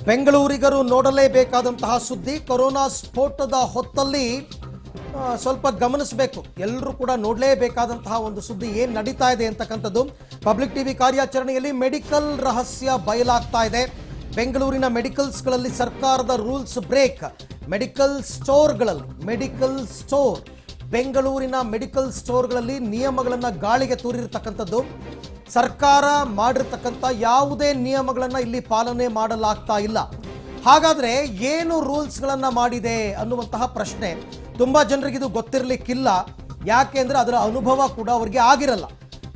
ಬೆಂಗಳೂರಿಗರು ನೋಡಲೇಬೇಕಾದಂತಹ ಸುದ್ದಿ. ಕೊರೋನಾ ಸ್ಫೋಟದ ಹೊತ್ತಲ್ಲಿ ಸ್ವಲ್ಪ ಗಮನಿಸಬೇಕು, ಎಲ್ಲರೂ ಕೂಡ ನೋಡಲೇಬೇಕಾದಂತಹ ಒಂದು ಸುದ್ದಿ ಏನು ನಡೀತಾ ಇದೆ ಅಂತಕ್ಕಂಥದ್ದು. ಪಬ್ಲಿಕ್ ಟಿವಿ ಕಾರ್ಯಾಚರಣೆಯಲ್ಲಿ ಮೆಡಿಕಲ್ ರಹಸ್ಯ ಬಯಲಾಗ್ತಾ ಇದೆ. ಬೆಂಗಳೂರಿನ ಮೆಡಿಕಲ್ಸ್ಗಳಲ್ಲಿ ಸರ್ಕಾರದ ರೂಲ್ಸ್ ಬ್ರೇಕ್. ಮೆಡಿಕಲ್ ಸ್ಟೋರ್ ಬೆಂಗಳೂರಿನ ಮೆಡಿಕಲ್ ಸ್ಟೋರ್ಗಳಲ್ಲಿ ನಿಯಮಗಳನ್ನು ಗಾಳಿಗೆ ತೂರಿರ್ತಕ್ಕಂಥದ್ದು. ಸರ್ಕಾರ ಮಾಡಿರ್ತಕ್ಕಂಥ ಯಾವುದೇ ನಿಯಮಗಳನ್ನು ಇಲ್ಲಿ ಪಾಲನೆ ಮಾಡಲಾಗ್ತಾ ಇಲ್ಲ. ಹಾಗಾದರೆ ಏನು ರೂಲ್ಸ್ಗಳನ್ನು ಮಾಡಿದೆ ಅನ್ನುವಂತಹ ಪ್ರಶ್ನೆ ತುಂಬ ಜನರಿಗೆ ಇದು ಗೊತ್ತಿರಲಿಕ್ಕಿಲ್ಲ. ಯಾಕೆ ಅಂದರೆ ಅದರ ಅನುಭವ ಕೂಡ ಅವರಿಗೆ ಆಗಿರಲ್ಲ.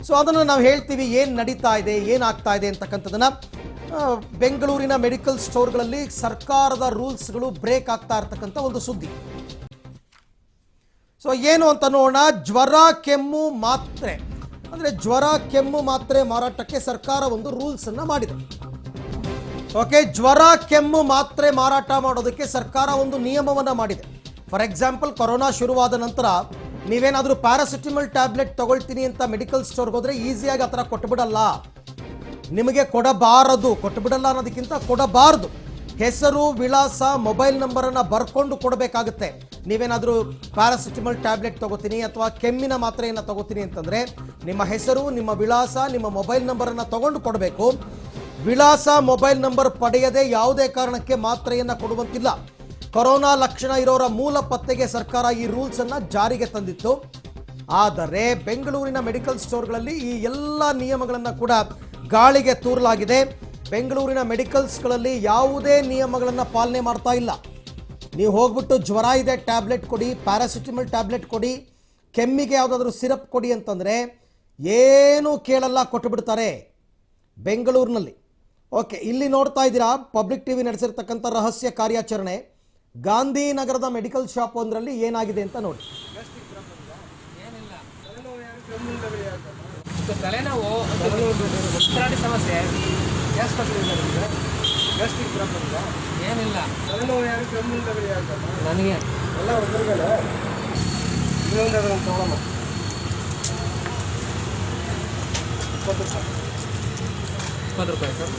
ಸೊ ಅದನ್ನು ನಾವು ಹೇಳ್ತೀವಿ, ಏನು ನಡೀತಾ ಇದೆ, ಏನಾಗ್ತಾ ಇದೆ ಅಂತಕ್ಕಂಥದ್ದನ್ನು. ಬೆಂಗಳೂರಿನ ಮೆಡಿಕಲ್ ಸ್ಟೋರ್ಗಳಲ್ಲಿ ಸರ್ಕಾರದ ರೂಲ್ಸ್ಗಳು ಬ್ರೇಕ್ ಆಗ್ತಾ ಇರ್ತಕ್ಕಂಥ ಒಂದು ಸುದ್ದಿ. ಸೊ ಏನು ಅಂತ ನೋಡೋಣ. ಜ್ವರ ಕೆಮ್ಮು ಮಾತ್ರೆ ಅಂದರೆ ಜ್ವರ ಕೆಮ್ಮು ಮಾತ್ರೆ ಮಾರಾಟಕ್ಕೆ ಸರ್ಕಾರ ಒಂದು ರೂಲ್ಸನ್ನು ಮಾಡಿದೆ. ಓಕೆ, ಜ್ವರ ಕೆಮ್ಮು ಮಾತ್ರೆ ಮಾರಾಟ ಮಾಡೋದಕ್ಕೆ ಸರ್ಕಾರ ಒಂದು ನಿಯಮವನ್ನು ಮಾಡಿದೆ. ಫಾರ್ ಎಕ್ಸಾಂಪಲ್, ಕೊರೋನಾ ಶುರುವಾದ ನಂತರ ನೀವೇನಾದರೂ ಪ್ಯಾರಾಸಿಟಮಲ್ ಟ್ಯಾಬ್ಲೆಟ್ ತಗೊಳ್ತೀನಿ ಅಂತ ಮೆಡಿಕಲ್ ಸ್ಟೋರ್ಗೆ ಹೋದರೆ ಈಸಿಯಾಗಿ ಆ ಥರ ಕೊಟ್ಬಿಡಲ್ಲ. ನಿಮಗೆ ಕೊಟ್ಟಬಿಡಲ್ಲ ಅನ್ನೋದಕ್ಕಿಂತ ಕೊಡಬಾರ್ದು. ಹೆಸರು, ವಿಳಾಸ, ಮೊಬೈಲ್ ನಂಬರನ್ನು ಬರ್ಕೊಂಡು ಕೊಡಬೇಕಾಗುತ್ತೆ. ನೀವೇನಾದರೂ ಪ್ಯಾರಾಸಿಟಮಲ್ ಟ್ಯಾಬ್ಲೆಟ್ ತಗೋತೀನಿ ಅಥವಾ ಕೆಮ್ಮಿನ ಮಾತ್ರೆಯನ್ನು ತಗೋತೀನಿ ಅಂತಂದರೆ ನಿಮ್ಮ ಹೆಸರು, ನಿಮ್ಮ ವಿಳಾಸ, ನಿಮ್ಮ ಮೊಬೈಲ್ ನಂಬರನ್ನು ತಗೊಂಡು ಕೊಡಬೇಕು. ವಿಳಾಸ, ಮೊಬೈಲ್ ನಂಬರ್ ಪಡೆಯದೆ ಯಾವುದೇ ಕಾರಣಕ್ಕೆ ಮಾತ್ರೆಯನ್ನು ಕೊಡುವಂತಿಲ್ಲ. ಕೊರೋನಾ ಲಕ್ಷಣ ಇರೋರ ಮೂಲ ಪತ್ತೆಗೆ ಸರ್ಕಾರ ಈ ರೂಲ್ಸನ್ನು ಜಾರಿಗೆ ತಂದಿತ್ತು. ಆದರೆ ಬೆಂಗಳೂರಿನ ಮೆಡಿಕಲ್ ಸ್ಟೋರ್ಗಳಲ್ಲಿ ಈ ಎಲ್ಲ ನಿಯಮಗಳನ್ನು ಕೂಡ ಗಾಳಿಗೆ ತೂರಲಾಗಿದೆ. ಬೆಂಗಳೂರಿನ ಮೆಡಿಕಲ್ಸ್ಗಳಲ್ಲಿ ಯಾವುದೇ ನಿಯಮಗಳನ್ನು ಪಾಲನೆ ಮಾಡ್ತಾ ಇಲ್ಲ. ನೀವು ಹೋಗ್ಬಿಟ್ಟು ಜ್ವರ ಇದೆ ಟ್ಯಾಬ್ಲೆಟ್ ಕೊಡಿ, ಪ್ಯಾರಾಸಿಟಮಲ್ ಟ್ಯಾಬ್ಲೆಟ್ ಕೊಡಿ, ಕೆಮ್ಮಿಗೆ ಯಾವುದಾದ್ರೂ ಸಿರಪ್ ಕೊಡಿ ಅಂತಂದರೆ ಏನೂ ಕೇಳಲ್ಲ, ಕೊಟ್ಟುಬಿಡ್ತಾರೆ ಬೆಂಗಳೂರಿನಲ್ಲಿ. ಓಕೆ, ಇಲ್ಲಿ ನೋಡ್ತಾ ಇದ್ದೀರಾ ಪಬ್ಲಿಕ್ ಟಿವಿ ನಡೆಸಿರ್ತಕ್ಕಂಥ ರಹಸ್ಯ ಕಾರ್ಯಾಚರಣೆ. ಗಾಂಧಿನಗರದ ಮೆಡಿಕಲ್ ಶಾಪ್ ಒಂದರಲ್ಲಿ ಏನಾಗಿದೆ ಅಂತ ನೋಡಿ. ತಲೆನೋವು, ಉಸಿರಾಟ ಸಮಸ್ಯೆ, ಏನಿಲ್ಲ ನನಗೆ ಎಲ್ಲ ತಗೊಳಮ್ಮ. 20 ರೂಪಾಯಿ ಸರ್.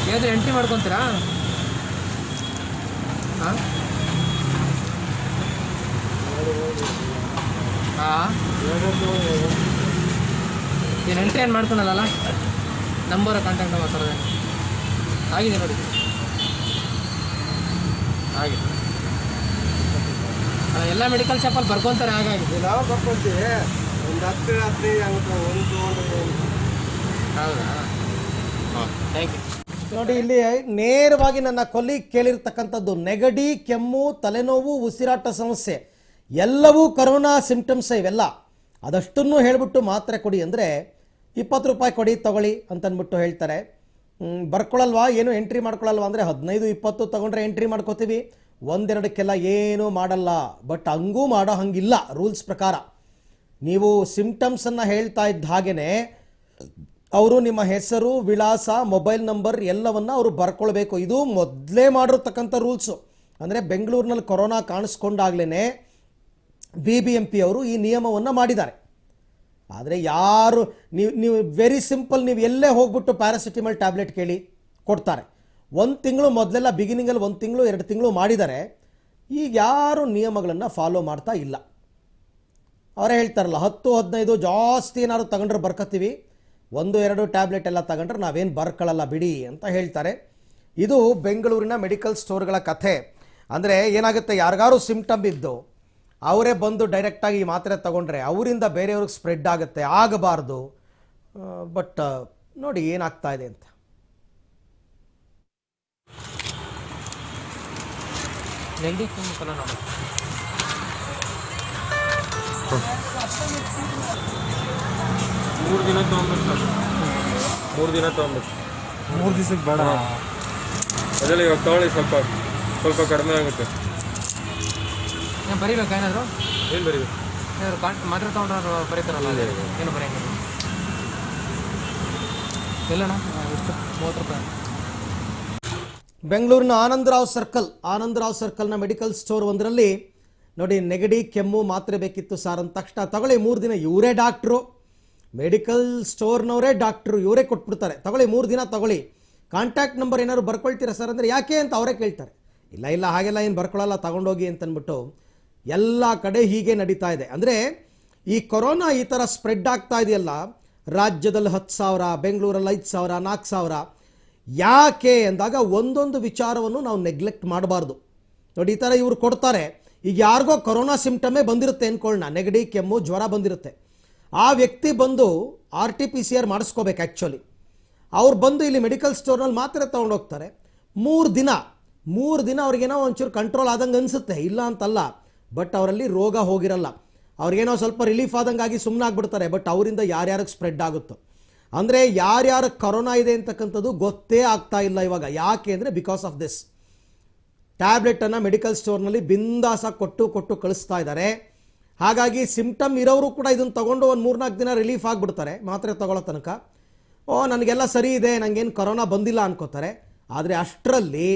ಏನಾದರೂ ಎಂಟ್ರಿ ಮಾಡ್ಕೊತೀರಾ? ಹಾಂ ಏನು ಎಂಟ್ರಿ ಏನು ಮಾಡ್ಕೊಳಲ್ಲ, ನಂಬರ್ ಕಾಂಟ್ಯಾಕ್ಟ್ ಮಾತಾಡೋದೆ ಆಗಿದೆ ನೋಡಿ, ಆಗಿದೆ. ಎಲ್ಲ ಮೆಡಿಕಲ್ ಶಾಪಲ್ಲಿ ಬರ್ಕೊತಾರೆ. ಹಾಗಾಗಿ ನಾವು ಬರ್ಕೊತೀವಿ, ಒಂದು 10 ಹೌದಾ? ಹಾಂ, ಥ್ಯಾಂಕ್ ಯು. ನೋಡಿ, ಇಲ್ಲಿ ನೇರವಾಗಿ ನನ್ನ ಕೊಲ್ಲಿಗೆ ಕೇಳಿರ್ತಕ್ಕಂಥದ್ದು ನೆಗಡಿ, ಕೆಮ್ಮು, ತಲೆನೋವು, ಉಸಿರಾಟ ಸಮಸ್ಯೆ ಎಲ್ಲವೂ ಕೊರೋನಾ ಸಿಂಪ್ಟಮ್ಸ್ ಇವೆಲ್ಲ. ಅದಷ್ಟನ್ನು ಹೇಳಿಬಿಟ್ಟು ಮಾತ್ರೆ ಕೊಡಿ ಅಂದರೆ 20 ರೂಪಾಯಿ ಕೊಡಿ ತಗೊಳ್ಳಿ ಅಂತಂದ್ಬಿಟ್ಟು ಹೇಳ್ತಾರೆ. ಬರ್ಕೊಳ್ಳಲ್ವಾ, ಏನು ಎಂಟ್ರಿ ಮಾಡ್ಕೊಳ್ಳಲ್ವಾ ಅಂದರೆ 15-20 ತೊಗೊಂಡ್ರೆ ಎಂಟ್ರಿ ಮಾಡ್ಕೋತೀವಿ, ಒಂದೆರಡಕ್ಕೆಲ್ಲ ಏನೂ ಮಾಡಲ್ಲ. ಬಟ್ ಹಂಗೂ ಮಾಡೋ ಹಂಗಿಲ್ಲ ರೂಲ್ಸ್ ಪ್ರಕಾರ. ನೀವು ಸಿಂಪ್ಟಮ್ಸನ್ನು ಹೇಳ್ತಾ ಇದ್ದ ಹಾಗೇ ಅವರು ನಿಮ್ಮ ಹೆಸರು, ವಿಳಾಸ, ಮೊಬೈಲ್ ನಂಬರ್ ಎಲ್ಲವನ್ನು ಅವರು ಬರ್ಕೊಳ್ಬೇಕು. ಇದು ಮೊದಲೇ ಮಾಡಿರ್ತಕ್ಕಂಥ ರೂಲ್ಸು. ಅಂದರೆ ಬೆಂಗಳೂರಿನಲ್ಲಿ ಕೊರೋನಾ ಕಾಣಿಸ್ಕೊಂಡಾಗ್ಲೇ BBMP ಅವರು ಈ ನಿಯಮವನ್ನು ಮಾಡಿದ್ದಾರೆ. ಆದರೆ ಯಾರು ನೀವು ವೆರಿ ಸಿಂಪಲ್, ನೀವು ಎಲ್ಲೇ ಹೋಗ್ಬಿಟ್ಟು ಪ್ಯಾರಾಸಿಟಮಲ್ ಟ್ಯಾಬ್ಲೆಟ್ ಕೇಳಿ ಕೊಡ್ತಾರೆ. 1 ತಿಂಗಳು ಮೊದಲೆಲ್ಲ ಬಿಗಿನಿಂಗಲ್ಲಿ 1 ತಿಂಗಳು 2 ತಿಂಗಳು ಮಾಡಿದ್ದಾರೆ. ಈಗ ಯಾರು ನಿಯಮಗಳನ್ನು ಫಾಲೋ ಮಾಡ್ತಾ ಇಲ್ಲ. ಅವರೇ ಹೇಳ್ತಾರಲ್ಲ, 10-15 ಜಾಸ್ತಿ ಏನಾದ್ರು ತಗೊಂಡ್ರೆ ಬರ್ಕೊತೀವಿ, 1-2 ಟ್ಯಾಬ್ಲೆಟ್ ಎಲ್ಲ ತಗೊಂಡ್ರೆ ನಾವೇನು ಬರ್ಕೊಳ್ಳಲ್ಲ ಬಿಡಿ ಅಂತ ಹೇಳ್ತಾರೆ. ಇದು ಬೆಂಗಳೂರಿನ ಮೆಡಿಕಲ್ ಸ್ಟೋರ್ಗಳ ಕಥೆ. ಅಂದರೆ ಏನಾಗುತ್ತೆ, ಯಾರಿಗಾರು ಸಿಂಪ್ಟಮ್ ಇದ್ದು ಅವರೇ ಬಂದು ಡೈರೆಕ್ಟಾಗಿ ಈ ಮಾತ್ರೆ ತಗೊಂಡ್ರೆ ಅವರಿಂದ ಬೇರೆಯವ್ರಿಗೆ ಸ್ಪ್ರೆಡ್ ಆಗುತ್ತೆ, ಆಗಬಾರ್ದು. ಬಟ್ ನೋಡಿ ಏನಾಗ್ತಾ ಇದೆ ಅಂತ. ಮೂರು ದಿನ ತೊಗೊಂಬೇಕು. 3 ದಿವಸಕ್ಕೆ ಬೇಡ, ಅದರಲ್ಲಿ ಇವಾಗ ತೊಗೊಳ್ಳಿ, ಸ್ವಲ್ಪ ಕಡಿಮೆ ಆಗುತ್ತೆ. ಬರೀಬೇಕಾ ಏನಾದರೂ? ಏನು ಬರೀಬೇಕು? ಏನಾದ್ರು ಮಾತ್ರೆ ತೊಗೊಂಡ್ರೆ ಬರೀತಾರಲ್ಲ, ಏನು ಬರೆಯಂಗಿಲ್ಲ. ಎಲ್ಲಣ್ಣ ಎಷ್ಟು? 30 ರೂಪಾಯಿ. ಬೆಂಗಳೂರಿನ ಆನಂದರಾವ್ ಸರ್ಕಲ್ನ ಮೆಡಿಕಲ್ ಸ್ಟೋರ್ ಒಂದರಲ್ಲಿ ನೋಡಿ, ನೆಗಡಿ ಕೆಮ್ಮು ಮಾತ್ರೆ ಬೇಕಿತ್ತು ಸರ್ ಅಂದ ತಕ್ಷಣ ತಗೊಳ್ಳಿ 3 ದಿನ. ಇವರೇ ಡಾಕ್ಟ್ರು ಮೆಡಿಕಲ್ ಸ್ಟೋರ್ನವರೇ ಡಾಕ್ಟ್ರು ಇವರೇ ಕೊಟ್ಬಿಡ್ತಾರೆ, ತಗೊಳ್ಳಿ 3 ದಿನ ತಗೊಳ್ಳಿ, ಕಾಂಟ್ಯಾಕ್ಟ್ ನಂಬರ್ ಏನಾದ್ರು ಬರ್ಕೊಳ್ತೀರಾ ಸರ್ ಅಂದರೆ ಯಾಕೆ ಅಂತ ಅವರೇ ಕೇಳ್ತಾರೆ. ಇಲ್ಲ ಹಾಗೆಲ್ಲ ಏನು ಬರ್ಕೊಳ್ಳಲ್ಲ, ತಗೊಂಡೋಗಿ ಅಂತಂದ್ಬಿಟ್ಟು ಎಲ್ಲ ಕಡೆ ಹೀಗೆ ನಡೀತಾ ಇದೆ. ಅಂದರೆ ಈ ಕೊರೋನಾ ಈ ಥರ ಸ್ಪ್ರೆಡ್ ಆಗ್ತಾ ಇದೆಯಲ್ಲ, ರಾಜ್ಯದಲ್ಲಿ 10,000, ಬೆಂಗಳೂರಲ್ಲಿ 5,000, 4,000, ಯಾಕೆ ಅಂದಾಗ ಒಂದೊಂದು ವಿಚಾರವನ್ನು ನಾವು ನೆಗ್ಲೆಕ್ಟ್ ಮಾಡಬಾರ್ದು. ನೋಡಿ, ಈ ಥರ ಇವರು ಕೊಡ್ತಾರೆ. ಈಗ ಯಾರಿಗೋ ಕೊರೋನಾ ಸಿಂಪ್ಟಮೇ ಬಂದಿರುತ್ತೆ ಅಂದ್ಕೊಳ್ಳೋಣ, ನೆಗಡಿ, ಕೆಮ್ಮು, ಜ್ವರ ಬಂದಿರುತ್ತೆ. ಆ ವ್ಯಕ್ತಿ ಬಂದು RT-PCR ಮಾಡಿಸ್ಕೋಬೇಕು. ಆ್ಯಕ್ಚುಲಿ ಅವ್ರು ಬಂದು ಇಲ್ಲಿ ಮೆಡಿಕಲ್ ಸ್ಟೋರ್ನಲ್ಲಿ ಮಾತ್ರೆ ತೊಗೊಂಡೋಗ್ತಾರೆ. 3 ದಿನ ಅವ್ರಿಗೇನೋ ಒಂಚೂರು ಕಂಟ್ರೋಲ್ ಆದಂಗೆ ಅನಿಸುತ್ತೆ, ಇಲ್ಲ ಅಂತಲ್ಲ, ಬಟ್ ಅವರಲ್ಲಿ ರೋಗ ಹೋಗಿರಲ್ಲ. ಅವ್ರಿಗೇನೋ ಸ್ವಲ್ಪ ರಿಲೀಫ್ ಆದಂಗಾಗಿ ಸುಮ್ಮನೆ ಆಗ್ಬಿಡ್ತಾರೆ, ಬಟ್ ಅವರಿಂದ ಯಾರ್ಯಾರಿಗೆ ಸ್ಪ್ರೆಡ್ ಆಗುತ್ತೋ. ಅಂದರೆ ಯಾರ್ಯಾರು ಕರೋನಾ ಇದೆ ಅಂತಕ್ಕಂಥದ್ದು ಗೊತ್ತೇ ಆಗ್ತಾ ಇಲ್ಲ ಇವಾಗ. ಯಾಕೆ ಅಂದರೆ ಬಿಕಾಸ್ ಆಫ್ ದಿಸ್. ಟ್ಯಾಬ್ಲೆಟನ್ನು ಮೆಡಿಕಲ್ ಸ್ಟೋರ್ನಲ್ಲಿ ಬಿಂದಾಸಾಗಿ ಕೊಟ್ಟು ಕಳಿಸ್ತಾ ಇದ್ದಾರೆ. ಹಾಗಾಗಿ ಸಿಂಪ್ಟಮ್ ಇರೋರು ಕೂಡ ಇದನ್ನು ತೊಗೊಂಡು ಒಂದು 3-4 ದಿನ ರಿಲೀಫ್ ಆಗಿಬಿಡ್ತಾರೆ ಮಾತ್ರೆ ತಗೊಳ್ಳೋ ತನಕ. ನನಗೆಲ್ಲ ಸರಿ ಇದೆ, ನನಗೇನು ಕೊರೋನಾ ಬಂದಿಲ್ಲ ಅನ್ಕೋತಾರೆ. ಆದರೆ ಅಷ್ಟರಲ್ಲಿ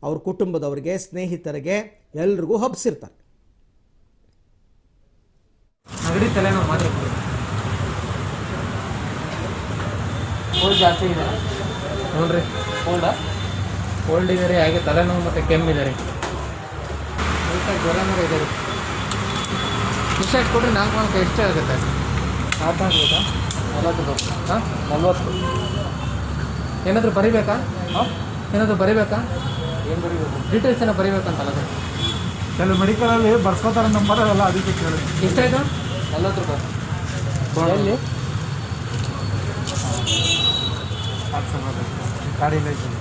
ಅವ್ರ ಕುಟುಂಬದವರಿಗೆ, ಸ್ನೇಹಿತರಿಗೆ ಎಲ್ರಿಗೂ ಹಬ್ಸಿರ್ತಾರೆ. ನೆಗಡಿ ತಲೆನೋವು ಮಾತ್ರ ಕೋಲ್ಡ್ ಜಾಸ್ತಿ ಇದೆ ನೋಡ್ರಿ. ಕೋಲ್ಡ್ ಇದೆ ರೀ, ಹಾಗೆ ತಲೆನೋವು ಮತ್ತು ಕೆಮ್ಮಿದೆ ರೀ, ಜ್ವರ ಇದೆ ರೀ. ಇಷ್ಟ ಕೊಡ್ರಿ, 4 ಎಷ್ಟು ಆಗುತ್ತೆ? 4 ಆಗ್ಬೋದಾ? 40. ಹಾಂ 40. ಏನಾದರೂ ಬರಿಬೇಕಾ? ಏನಾದರೂ ಬರಿಬೇಕಾ? ಏನು ಬರಿಬೇಕು? ಡೀಟೇಲ್ಸ್ ಏನೋ ಬರಿಬೇಕಂತಲ್ಲ ಸರ್. ಕೆಲವು ಮೆಡಿಕಲಲ್ಲಿ ಬರ್ಸ್ಕೊತಾರೆ ನಂಬರ್ ಅವೆಲ್ಲ, ಅದಕ್ಕೆ ಕೇಳಿ. ಎಷ್ಟಾಯಿತು? 40 ರೂಪಾಯಿ. ಎಲ್ಲಿ? ಗಾಡಿ ಲೈಸೆನ್ಸ್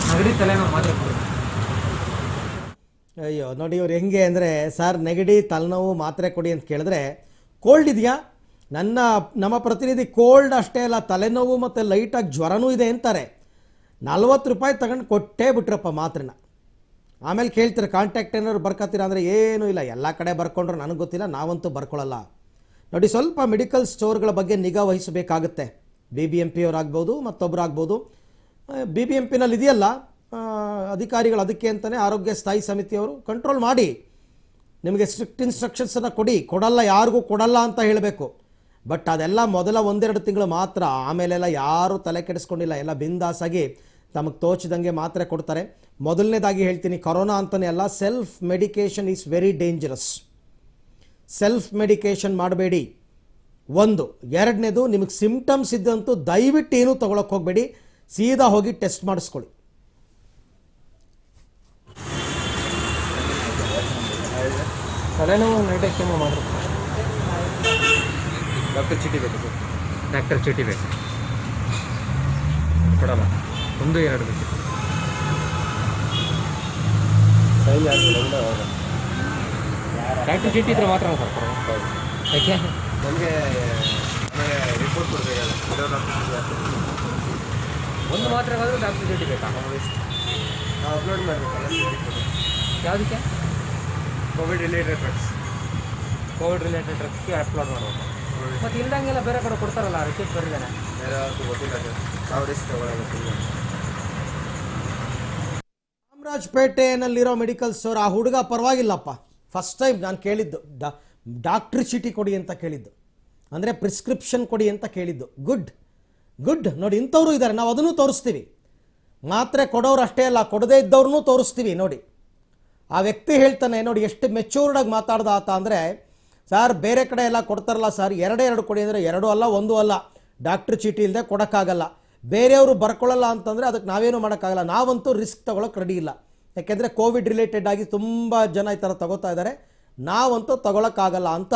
ನೆಗಡಿ ತಲೆನೋವು ಮಾತ್ರ. ಅಯ್ಯೋ ನೋಡಿ, ಇವ್ರು ಹೆಂಗೆ ಅಂದರೆ, ಸರ್ ನೆಗಡಿ ತಲೆನೋವು ಮಾತ್ರೆ ಕೊಡಿ ಅಂತ ಕೇಳಿದ್ರೆ, ಕೋಲ್ಡ್ ಇದೆಯಾ? ನಮ್ಮ ಪ್ರತಿನಿಧಿ ಕೋಲ್ಡ್ ಅಷ್ಟೇ ಅಲ್ಲ, ತಲೆನೋವು ಮತ್ತು ಲೈಟಾಗಿ ಜ್ವರನೂ ಇದೆ ಅಂತಾರೆ. 40 ರೂಪಾಯಿ ತಗೊಂಡು ಕೊಟ್ಟೇ ಬಿಟ್ರಪ್ಪ ಮಾತ್ರೆನ. ಆಮೇಲೆ ಕೇಳ್ತಾರೆ ಕಾಂಟ್ಯಾಕ್ಟ್ ಏನಾದ್ರು ಬರ್ಕೊತೀರಾ ಅಂದರೆ, ಏನೂ ಇಲ್ಲ, ಎಲ್ಲ ಕಡೆ ಬರ್ಕೊಂಡ್ರು ನನಗೆ ಗೊತ್ತಿಲ್ಲ, ನಾವಂತೂ ಬರ್ಕೊಳ್ಳಲ್ಲ. ನೋಡಿ, ಸ್ವಲ್ಪ ಮೆಡಿಕಲ್ ಸ್ಟೋರ್ಗಳ ಬಗ್ಗೆ ನಿಗಾ ವಹಿಸಬೇಕಾಗುತ್ತೆ. BBMP ಅವರಾಗ್ಬೋದು, ಮತ್ತೊಬ್ಬರು ಆಗ್ಬೋದು. BBMPನಲ್ಲಿ ಇದೆಯಲ್ಲ ಅಧಿಕಾರಿಗಳು, ಅದಕ್ಕೆ ಅಂತಲೇ ಆರೋಗ್ಯ ಸ್ಥಾಯಿ ಸಮಿತಿಯವರು ಕಂಟ್ರೋಲ್ ಮಾಡಿ ನಿಮಗೆ ಸ್ಟ್ರಿಕ್ಟ್ ಇನ್ಸ್ಟ್ರಕ್ಷನ್ಸನ್ನು ಕೊಡಲ್ಲ, ಯಾರಿಗೂ ಕೊಡಲ್ಲ ಅಂತ ಹೇಳಬೇಕು. ಬಟ್ ಅದೆಲ್ಲ ಮೊದಲ 1-2 ತಿಂಗಳು ಮಾತ್ರ. ಆಮೇಲೆಲ್ಲ ಯಾರೂ ತಲೆ ಕೆಡಿಸ್ಕೊಂಡಿಲ್ಲ, ಎಲ್ಲ ಬಿಂದಾಸಾಗಿ ತಮಗೆ ತೋಚಿದಂಗೆ ಮಾತ್ರೆ ಕೊಡ್ತಾರೆ. ಮೊದಲನೇದಾಗಿ ಹೇಳ್ತೀನಿ, ಕೊರೋನಾ ಅಂತಲೇ ಅಲ್ಲ, self medication is very dangerous. Self medication ಮಾಡಬೇಡಿ. 1. 2ನೇದು, ನಿಮಗೆ ಸಿಂಪ್ಟಮ್ಸ್ ಇದ್ದಂತೂ ದಯವಿಟ್ಟು ಏನೂ ತೊಗೊಳಕ್ಕೆ ಹೋಗಬೇಡಿ, ಸೀದಾ ಹೋಗಿ ಟೆಸ್ಟ್ ಮಾಡಿಸ್ಕೊಳ್ಳಿ. ತಲೆನೋವು, ನೆಗಡಿ, ಕೆಮ್ಮು ಮಾತ್ರ. ಡಾಕ್ಟರ್ ಚೀಟಿ ಬೇಕು. ಕೊಡಲ್ಲ, 1-2 ಬೇಕು. ಡಾಕ್ಟರ್ ಚೀಟಿ ಇದ್ರೆ ಮಾತ್ರ ಸರ್ ಕೊಡೋದು. ಯಾಕೆ? ನಮಗೆ ರಿಪೋರ್ಟ್ ಕೊಡಬೇಕಲ್ಲ, ಒಂದು ಮಾತ್ರೆಗಾದರೂ ಡಾಕ್ಟರ್ ಚೀಟಿ ಬೇಕಾ? ನಾವು ಅಪ್ಲೋಡ್ ಮಾಡಬೇಕಲ್ಲ. ಯಾವುದಕ್ಕೆ? ಕೋವಿಡ್ ರಿಲೇಟೆಡ್ ಡ್ರಗ್ಸ್ಗೆ ಅಪ್ಲೋಡ್ ಮಾಡಬೇಕು. ಮತ್ತು ಇಲ್ದಂಗೆಲ್ಲ ಬೇರೆ ಕಡೆ ಕೊಡ್ತಾರಲ್ಲ, ರಿಸಿಪ್ಟ್ ಬರಿದ್ದಾನೆ. ಬೇರೆ ಯಾವುದು ಗೊತ್ತಿಲ್ಲ ಸರ್, ನಾವು ರಿಸ್ಕ್ ತಗೊಳ್ಳೋದು. ಚಾಮರಾಜಪೇಟೆನಲ್ಲಿರೋ ಮೆಡಿಕಲ್ ಸ್ಟೋರ್, ಆ ಹುಡುಗ ಪರವಾಗಿಲ್ಲಪ್ಪ. ಫಸ್ಟ್ ಟೈಮ್ ನಾನು ಕೇಳಿದ್ದು ಡಾಕ್ಟ್ರ್ ಚೀಟಿ ಕೊಡಿ ಅಂತ ಕೇಳಿದ್ದು, ಅಂದರೆ ಪ್ರಿಸ್ಕ್ರಿಪ್ಷನ್ ಕೊಡಿ ಅಂತ ಕೇಳಿದ್ದು. ಗುಡ್ ನೋಡಿ, ಇಂಥವರು ಇದ್ದಾರೆ, ನಾವು ಅದನ್ನು ತೋರಿಸ್ತೀವಿ. ಮಾತ್ರೆ ಕೊಡೋರು ಅಷ್ಟೇ ಅಲ್ಲ, ಕೊಡದೇ ಇದ್ದವ್ರನ್ನೂ ತೋರಿಸ್ತೀವಿ. ನೋಡಿ, ಆ ವ್ಯಕ್ತಿ ಹೇಳ್ತಾನೆ, ನೋಡಿ ಎಷ್ಟು ಮೆಚೂರ್ಡಾಗಿ ಮಾತಾಡ್ದ ಆತ ಅಂದರೆ, ಸರ್ ಬೇರೆ ಕಡೆ ಎಲ್ಲ ಕೊಡ್ತಾರಲ್ಲ ಸರ್, 2 ಕೊಡಿ ಅಂದರೆ 2 ಅಲ್ಲ 1 ಅಲ್ಲ, ಡಾಕ್ಟ್ರ್ ಚೀಟಿ ಇಲ್ಲದೆ ಕೊಡೋಕ್ಕಾಗಲ್ಲ. ಬೇರೆಯವರು ಬರ್ಕೊಳ್ಳಲ್ಲ ಅಂತಂದರೆ ಅದಕ್ಕೆ ನಾವೇನು ಮಾಡೋಕ್ಕಾಗಲ್ಲ. ನಾವಂತೂ ರಿಸ್ಕ್ ತೊಗೊಳಕ್ಕೆ ರೆಡಿ ಇಲ್ಲ, ಯಾಕೆಂದರೆ ಕೋವಿಡ್ ರಿಲೇಟೆಡ್ ಆಗಿ ತುಂಬ ಜನ ಈ ಥರ ತಗೋತಾ ಇದ್ದಾರೆ, ನಾವಂತೂ ತಗೊಳಕ್ಕಾಗಲ್ಲ ಅಂತ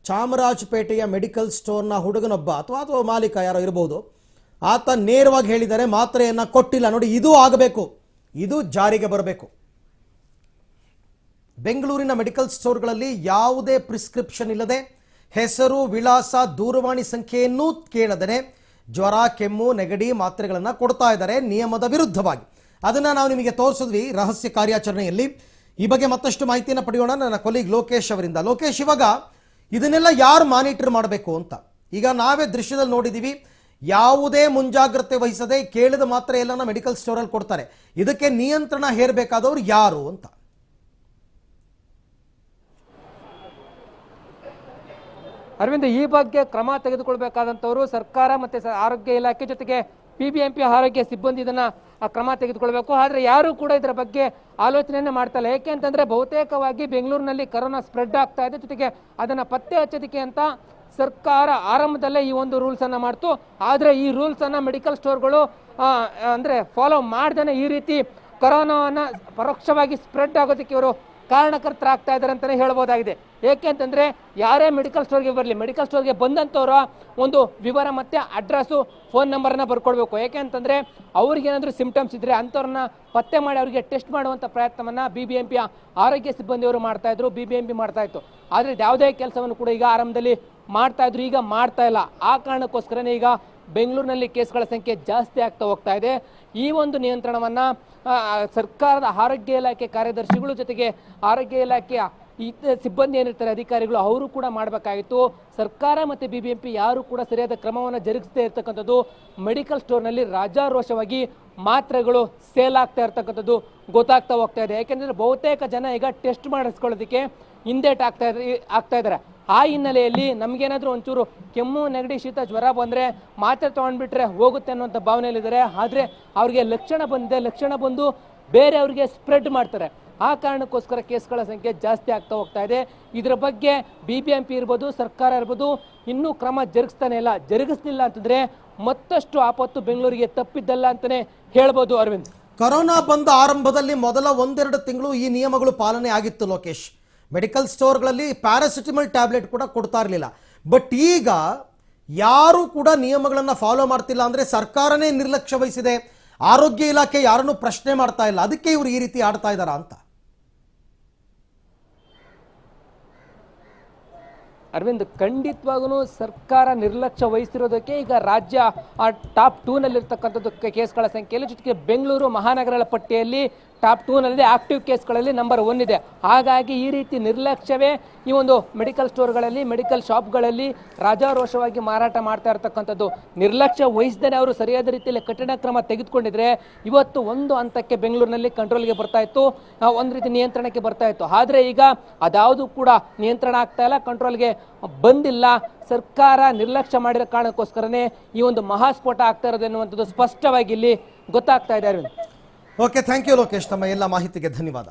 ಚಾಮರಾಜಪೇಟೆಯ ಮೆಡಿಕಲ್ ಸ್ಟೋರ್ನ ಹುಡುಗನೊಬ್ಬ ಅಥವಾ ಮಾಲೀಕ ಯಾರೋ ಇರ್ಬೋದು, ಆತ ನೇರವಾಗಿ ಹೇಳಿದ್ದಾರೆ, ಮಾತ್ರೆಯನ್ನು ಕೊಟ್ಟಿಲ್ಲ. ನೋಡಿ, ಇದು ಆಗಬೇಕು, ಇದು ಜಾರಿಗೆ ಬರಬೇಕು. ಬೆಂಗಳೂರಿನ ಮೆಡಿಕಲ್ ಸ್ಟೋರ್ಗಳಲ್ಲಿ ಯಾವುದೇ ಪ್ರಿಸ್ಕ್ರಿಪ್ಷನ್ ಇಲ್ಲದೆ, ಹೆಸರು, ವಿಳಾಸ, ದೂರವಾಣಿ ಸಂಖ್ಯೆಯನ್ನೂ ಕೇಳದೇ ಜ್ವರ, ಕೆಮ್ಮು, ನೆಗಡಿ ಮಾತ್ರೆಗಳನ್ನು ಕೊಡ್ತಾ ಇದ್ದಾರೆ ನಿಯಮದ ವಿರುದ್ಧವಾಗಿ. ಅದನ್ನು ನಾವು ನಿಮಗೆ ತೋರಿಸಿದ್ವಿ ರಹಸ್ಯ ಕಾರ್ಯಾಚರಣೆಯಲ್ಲಿ. ಈ ಬಗ್ಗೆ ಮತ್ತಷ್ಟು ಮಾಹಿತಿಯನ್ನು ಪಡೆಯೋಣ ನನ್ನ ಕೊಲೀಗ್ ಲೋಕೇಶ್ ಅವರಿಂದ. ಲೋಕೇಶ್, ಇವಾಗ ಇದನ್ನೆಲ್ಲ ಯಾರು ಮಾನಿಟರ್ ಮಾಡಬೇಕು ಅಂತ? ಈಗ ನಾವೇ ದೃಶ್ಯದಲ್ಲಿ ನೋಡಿದ್ದೀವಿ, ಯಾವುದೇ ಮುಂಜಾಗ್ರತೆ ವಹಿಸದೆ ಕೇಳಿದ ಮಾತ್ರೆ ಎಲ್ಲ ಮೆಡಿಕಲ್ ಸ್ಟೋರಲ್ಲಿ ಕೊಡ್ತಾರೆ. ಇದಕ್ಕೆ ನಿಯಂತ್ರಣ ಹೇರಬೇಕಾದವರು ಯಾರು ಅಂತ? ಅರವಿಂದ್, ಈ ಬಗ್ಗೆ ಕ್ರಮ ತೆಗೆದುಕೊಳ್ಬೇಕಾದಂಥವರು ಸರ್ಕಾರ ಮತ್ತು ಆರೋಗ್ಯ ಇಲಾಖೆ ಜೊತೆಗೆ BBMP ಆರೋಗ್ಯ ಸಿಬ್ಬಂದಿ ಇದನ್ನ ಕ್ರಮ ತೆಗೆದುಕೊಳ್ಬೇಕು. ಆದರೆ ಯಾರು ಕೂಡ ಇದರ ಬಗ್ಗೆ ಆಲೋಚನೆಯನ್ನ ಮಾಡ್ತಾ ಇಲ್ಲ. ಏಕೆ ಅಂತಂದ್ರೆ ಬಹುತೇಕವಾಗಿ ಬೆಂಗಳೂರಿನಲ್ಲಿ ಕರೋನಾ ಸ್ಪ್ರೆಡ್ ಆಗ್ತಾ ಇದೆ. ಜೊತೆಗೆ ಅದನ್ನ ಪತ್ತೆ ಹಚ್ಚೋದಕ್ಕೆ ಅಂತ ಸರ್ಕಾರ ಆರಂಭದಲ್ಲೇ ಈ ಒಂದು ರೂಲ್ಸ್ ಅನ್ನ ಮಾಡ್ತು. ಆದರೆ ಈ ರೂಲ್ಸ್ ಅನ್ನ ಮೆಡಿಕಲ್ ಸ್ಟೋರ್ಗಳು ಅಂದ್ರೆ ಫಾಲೋ ಮಾಡ್ದೇನೆ ಈ ರೀತಿ ಕೊರೋನಾವನ್ನ ಪರೋಕ್ಷವಾಗಿ ಸ್ಪ್ರೆಡ್ ಆಗೋದಕ್ಕೆ ಇವರು ಕಾರಣಕರ್ತರಾಗ್ತಾ ಇದ್ದಾರೆ ಅಂತಲೇ ಹೇಳ್ಬೋದಾಗಿದೆ. ಏಕೆ ಅಂತಂದ್ರೆ ಯಾರೇ ಮೆಡಿಕಲ್ ಸ್ಟೋರ್ಗೆ ಬರಲಿ, ಮೆಡಿಕಲ್ ಸ್ಟೋರ್ಗೆ ಬಂದಂಥವ್ರ ಒಂದು ವಿವರ ಮತ್ತೆ ಅಡ್ರೆಸ್ಸು, ಫೋನ್ ನಂಬರನ್ನ ಬರ್ಕೊಡ್ಬೇಕು. ಏಕೆ ಅಂತಂದ್ರೆ ಅವ್ರಿಗೇನಾದರೂ ಸಿಂಪ್ಟಮ್ಸ್ ಇದ್ರೆ ಅಂಥವ್ರನ್ನ ಪತ್ತೆ ಮಾಡಿ ಅವರಿಗೆ ಟೆಸ್ಟ್ ಮಾಡುವಂಥ ಪ್ರಯತ್ನವನ್ನ BBMP ಆರೋಗ್ಯ ಸಿಬ್ಬಂದಿಯವರು ಮಾಡ್ತಾ ಇದ್ರು, BBMP ಮಾಡ್ತಾ ಇತ್ತು. ಆದರೆ ಯಾವುದೇ ಕೆಲಸವನ್ನು ಕೂಡ ಈಗ ಆರಂಭದಲ್ಲಿ ಮಾಡ್ತಾ ಇದ್ರು, ಈಗ ಮಾಡ್ತಾ ಇಲ್ಲ. ಆ ಕಾರಣಕ್ಕೋಸ್ಕರನೇ ಈಗ ಬೆಂಗಳೂರಿನಲ್ಲಿ ಕೇಸ್ಗಳ ಸಂಖ್ಯೆ ಜಾಸ್ತಿ ಆಗ್ತಾ ಹೋಗ್ತಾ ಇದೆ. ಈ ಒಂದು ನಿಯಂತ್ರಣವನ್ನ ಸರ್ಕಾರದ ಆರೋಗ್ಯ ಇಲಾಖೆ ಕಾರ್ಯದರ್ಶಿಗಳು ಜೊತೆಗೆ ಆರೋಗ್ಯ ಇಲಾಖೆಯ ಸಿಬ್ಬಂದಿ ಏನಿರ್ತಾರೆ ಅಧಿಕಾರಿಗಳು ಅವರು ಕೂಡ ಮಾಡಬೇಕಾಗಿತ್ತು. ಸರ್ಕಾರ ಮತ್ತು BBMP ಯಾರು ಕೂಡ ಸರಿಯಾದ ಕ್ರಮವನ್ನು ಜರುಗಿಸದೇ ಇರ್ತಕ್ಕಂಥದ್ದು. ಮೆಡಿಕಲ್ ಸ್ಟೋರ್ನಲ್ಲಿ ರಾಜಾರೋಷವಾಗಿ ಮಾತ್ರೆಗಳು ಸೇಲ್ ಆಗ್ತಾ ಇರ್ತಕ್ಕಂಥದ್ದು ಗೊತ್ತಾಗ್ತಾ ಹೋಗ್ತಾ ಇದೆ. ಯಾಕೆಂದರೆ ಬಹುತೇಕ ಜನ ಈಗ ಟೆಸ್ಟ್ ಮಾಡಿಸ್ಕೊಳ್ಳೋದಕ್ಕೆ ಹಿಂದೇಟ್ ಆಗ್ತಾ ಇದ್ದಾರೆ. ಆ ಹಿನ್ನೆಲೆಯಲ್ಲಿ ನಮಗೇನಾದರೂ ಒಂಚೂರು ಕೆಮ್ಮು, ನೆಗಡಿ, ಶೀತ, ಜ್ವರ ಬಂದರೆ ಮಾತ್ರೆ ತೊಗೊಂಡ್ಬಿಟ್ರೆ ಹೋಗುತ್ತೆ ಅನ್ನೋಂಥ ಭಾವನೆಯಲ್ಲಿದ್ದಾರೆ. ಆದರೆ ಅವ್ರಿಗೆ ಲಕ್ಷಣ ಬಂದು ಬೇರೆ ಅವ್ರಿಗೆ ಸ್ಪ್ರೆಡ್ ಮಾಡ್ತಾರೆ. ಆ ಕಾರಣಕ್ಕೋಸ್ಕರ ಕೇಸ್ಗಳ ಸಂಖ್ಯೆ ಜಾಸ್ತಿ ಆಗ್ತಾ ಹೋಗ್ತಾ ಇದೆ. ಇದರ ಬಗ್ಗೆ BBMP ಇರ್ಬೋದು, ಸರ್ಕಾರ ಇರ್ಬೋದು, ಇನ್ನೂ ಕ್ರಮ ಜರುಗಿಸ್ಲಿಲ್ಲ ಅಂತಂದ್ರೆ ಮತ್ತಷ್ಟು ಆಪತ್ತು ಬೆಂಗಳೂರಿಗೆ ತಪ್ಪಿದ್ದಲ್ಲ ಅಂತಾನೆ ಹೇಳ್ಬೋದು. ಅರವಿಂದ್, ಕೊರೋನಾ ಬಂದ ಆರಂಭದಲ್ಲಿ ಮೊದಲ 1-2 ತಿಂಗಳು ಈ ನಿಯಮಗಳು ಪಾಲನೆ ಆಗಿತ್ತು ಲೋಕೇಶ್. ಮೆಡಿಕಲ್ ಸ್ಟೋರ್ಗಳಲ್ಲಿ ಪ್ಯಾರಾಸಿಟಮಲ್ ಟ್ಯಾಬ್ಲೆಟ್ ಕೂಡ ಕೊಡ್ತಾ ಇರಲಿಲ್ಲ. ಬಟ್ ಈಗ ಯಾರು ಕೂಡ ನಿಯಮಗಳನ್ನು ಫಾಲೋ ಮಾಡ್ತಿಲ್ಲ ಅಂದರೆ ಸರ್ಕಾರನೇ ನಿರ್ಲಕ್ಷ್ಯ ವಹಿಸಿದೆ, ಆರೋಗ್ಯ ಇಲಾಖೆ ಯಾರನ್ನೂ ಪ್ರಶ್ನೆ ಮಾಡ್ತಾ ಇಲ್ಲ. ಅದಕ್ಕೆ ಇವರು ಈ ರೀತಿ ಆಡ್ತಾ ಇದ್ದಾರಾ ಅಂತ. ಅರವಿಂದ್, ಖಂಡಿತವಾಗೂ ಸರ್ಕಾರ ನಿರ್ಲಕ್ಷ್ಯ ವಹಿಸಿರೋದಕ್ಕೆ ಈಗ ರಾಜ್ಯ ಟಾಪ್ 2ನಲ್ಲಿರ್ತಕ್ಕಂಥದ್ದು ಕೇಸ್ಗಳ ಸಂಖ್ಯೆಯಲ್ಲಿ. ಜೊತೆಗೆ ಬೆಂಗಳೂರು ಮಹಾನಗರಗಳ ಪಟ್ಟಿಯಲ್ಲಿ ಟಾಪ್ 2ನಲ್ಲಿ ಆಕ್ಟಿವ್ ಕೇಸ್ಗಳಲ್ಲಿ ನಂಬರ್ 1 ಇದೆ. ಹಾಗಾಗಿ ಈ ರೀತಿ ನಿರ್ಲಕ್ಷ್ಯವೇ ಈ ಒಂದು ಮೆಡಿಕಲ್ ಸ್ಟೋರ್ಗಳಲ್ಲಿ, ಮೆಡಿಕಲ್ ಶಾಪ್ಗಳಲ್ಲಿ ರಾಜಾರೋಷವಾಗಿ ಮಾರಾಟ ಮಾಡ್ತಾ ಇರ್ತಕ್ಕಂಥದ್ದು. ನಿರ್ಲಕ್ಷ್ಯ ವಹಿಸದೇ ಅವರು ಸರಿಯಾದ ರೀತಿಯಲ್ಲಿ ಕಠಿಣ ಕ್ರಮ ತೆಗೆದುಕೊಂಡಿದ್ರೆ ಇವತ್ತು ಒಂದು ಹಂತಕ್ಕೆ ಬೆಂಗಳೂರಿನಲ್ಲಿ ಕಂಟ್ರೋಲ್ಗೆ ಬರ್ತಾ ಇತ್ತು, ಒಂದು ರೀತಿ ನಿಯಂತ್ರಣಕ್ಕೆ ಬರ್ತಾ ಇತ್ತು. ಆದರೆ ಈಗ ಅದ್ಯಾವುದು ಕೂಡ ನಿಯಂತ್ರಣ ಆಗ್ತಾ ಇಲ್ಲ, ಕಂಟ್ರೋಲ್ಗೆ ಬಂದಿಲ್ಲ. ಸರ್ಕಾರ ನಿರ್ಲಕ್ಷ್ಯ ಮಾಡಿರೋ ಕಾರಣಕ್ಕೋಸ್ಕರನೇ ಈ ಒಂದು ಮಹಾಸ್ಫೋಟ ಆಗ್ತಾ ಇರೋದು ಎನ್ನುವಂಥದ್ದು ಸ್ಪಷ್ಟವಾಗಿ ಇಲ್ಲಿ ಗೊತ್ತಾಗ್ತಾ ಇದೆ. Arvind, okay, thank you Lokesh, ತಮ್ಮ ಎಲ್ಲ ಮಾಹಿತಿಗೆ ಧನ್ಯವಾದ.